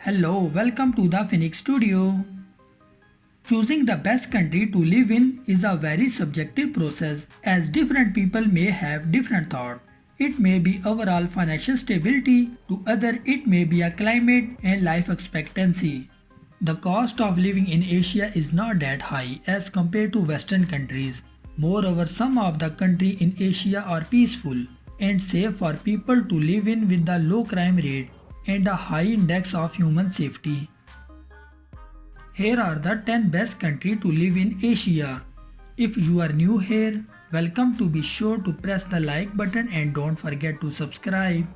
Hello, welcome to the Phoenix Studio. Choosing the best country to live in is a very subjective process as different people may have different thoughts. It may be overall financial stability, to other it may be a climate and life expectancy. The cost of living in Asia is not that high as compared to Western countries. Moreover, some of the countries in Asia are peaceful and safe for people to live in with the low crime rate and a high index of human safety. Here are the 10 best countries to live in Asia. If you are new here, welcome, to be sure to press the like button and don't forget to subscribe.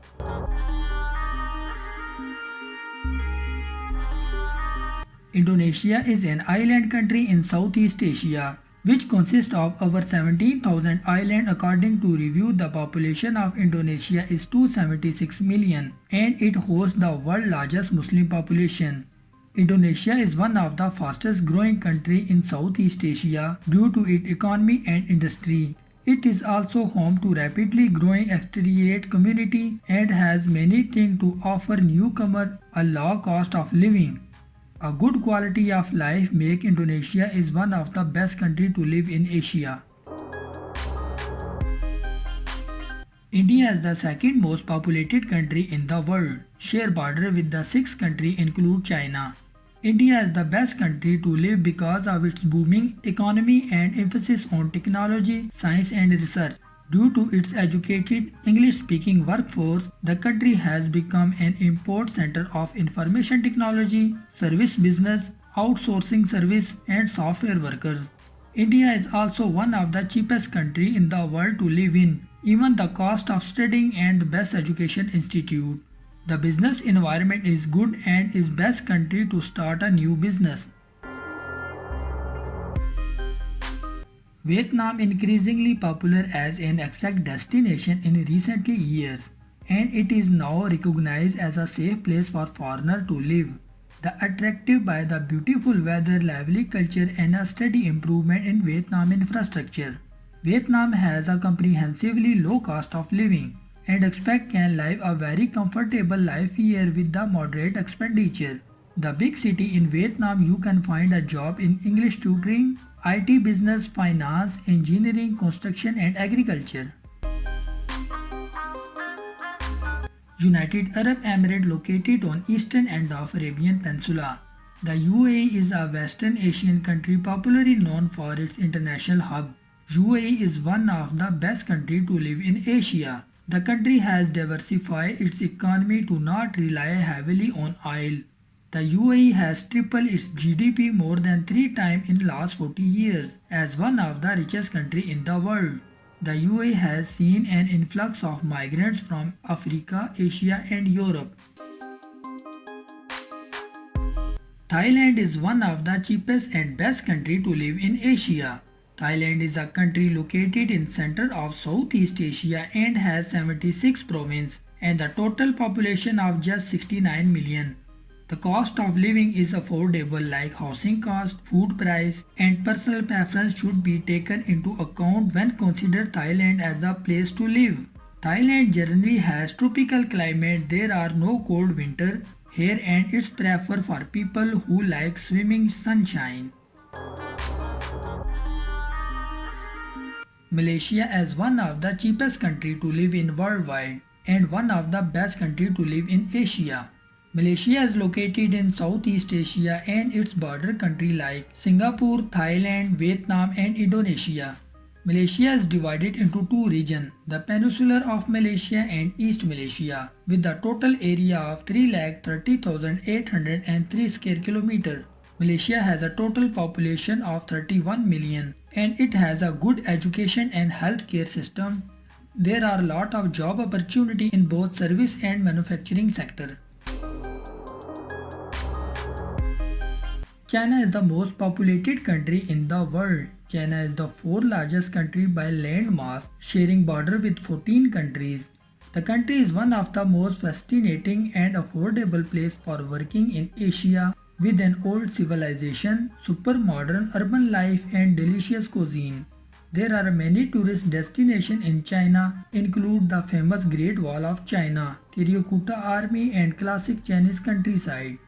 Indonesia is an island country in Southeast Asia, which consists of over 17,000 islands. According to review, the population of Indonesia is 276 million and it hosts the world's largest Muslim population. Indonesia is one of the fastest growing countries in Southeast Asia due to its economy and industry. It is also home to rapidly growing expatriate community and has many things to offer newcomers: a low cost of living, a good quality of life make Indonesia is one of the best countries to live in Asia. India is the second most populated country in the world. Share border with the sixth country include China. India is the best country to live because of its booming economy and emphasis on technology, science and research. Due to its educated, English-speaking workforce, the country has become an import center of information technology, service business, outsourcing service and software workers. India is also one of the cheapest countries in the world to live in, even the cost of studying and best education institute. The business environment is good and is best country to start a new business. Vietnam increasingly popular as an exact destination in recent years, and it is now recognized as a safe place for foreigners to live. The attractive by the beautiful weather, lively culture and a steady improvement in Vietnam infrastructure. Vietnam has a comprehensively low cost of living and expect can live a very comfortable life here with the moderate expenditure. The big city in Vietnam you can find a job in English tutoring, IT business, finance, engineering, construction and agriculture. United Arab Emirates located on eastern end of Arabian Peninsula. The UAE is a Western Asian country popularly known for its international hub. UAE is one of the best countries to live in Asia. The country has diversified its economy to not rely heavily on oil. The UAE has tripled its GDP more than 3 times in last 40 years as one of the richest countries in the world. The UAE has seen an influx of migrants from Africa, Asia and Europe. Thailand is one of the cheapest and best countries to live in Asia. Thailand is a country located in center of Southeast Asia and has 76 provinces and a total population of just 69 million. The cost of living is affordable, like housing cost, food price and personal preference should be taken into account when considered Thailand as a place to live. Thailand generally has tropical climate. There are no cold winter here and it's preferred for people who like swimming sunshine. Malaysia is one of the cheapest countries to live in worldwide and one of the best countries to live in Asia. Malaysia is located in Southeast Asia and its border countries like Singapore, Thailand, Vietnam and Indonesia. Malaysia is divided into two regions, the Peninsula of Malaysia and East Malaysia, with a total area of 330,803 square kilometers. Malaysia has a total population of 31 million and it has a good education and healthcare system. There are a lot of job opportunity in both service and manufacturing sector. China is the most populated country in the world. China is the fourth largest country by land mass, sharing border with 14 countries. The country is one of the most fascinating and affordable places for working in Asia, with an old civilization, super modern urban life and delicious cuisine. There are many tourist destinations in China, include the famous Great Wall of China, Terracotta Army and classic Chinese countryside.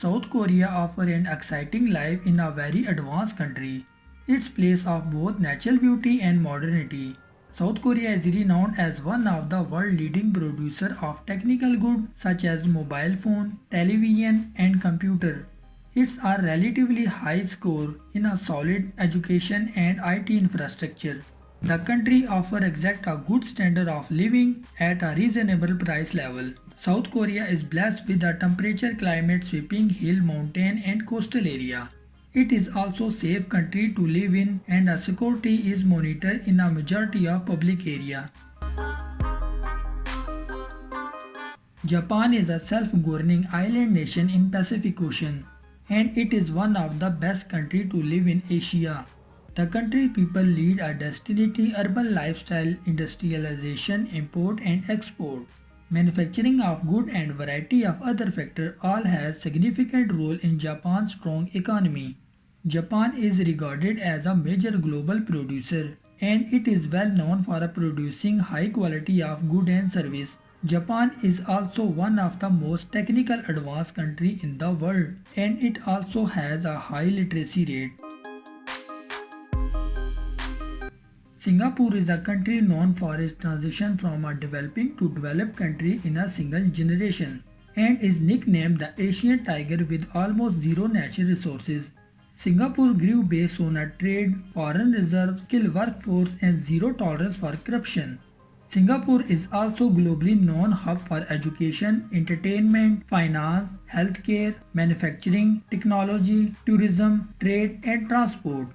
South Korea offers an exciting life in a very advanced country. Its place of both natural beauty and modernity. South Korea is renowned as one of the world leading producer of technical goods such as mobile phone, television and computer. Its a relatively high score in a solid education and IT infrastructure. The country offers exact a good standard of living at a reasonable price level. South Korea is blessed with a temperature climate sweeping hill, mountain and coastal area. It is also safe country to live in and a security is monitored in a majority of public area. Japan is a self-governing island nation in Pacific Ocean and it is one of the best countries to live in Asia. The country people lead a destination urban lifestyle, industrialization, import and export. Manufacturing of goods and variety of other factors all has significant role in Japan's strong economy. Japan is regarded as a major global producer and it is well known for producing high quality of goods and service. Japan is also one of the most technical advanced country in the world and it also has a high literacy rate. Singapore is a country known for its transition from a developing to developed country in a single generation and is nicknamed the Asian tiger with almost zero natural resources. Singapore grew based on a trade, foreign reserve, skilled workforce and zero tolerance for corruption. Singapore is also globally known hub for education, entertainment, finance, healthcare, manufacturing, technology, tourism, trade and transport.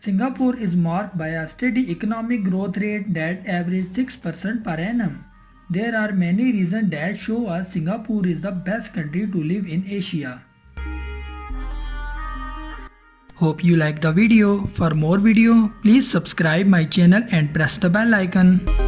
Singapore is marked by a steady economic growth rate that averages 6% per annum. There are many reasons that show us Singapore is the best country to live in Asia. Hope you like the video. For more video, please subscribe my channel and press the bell icon.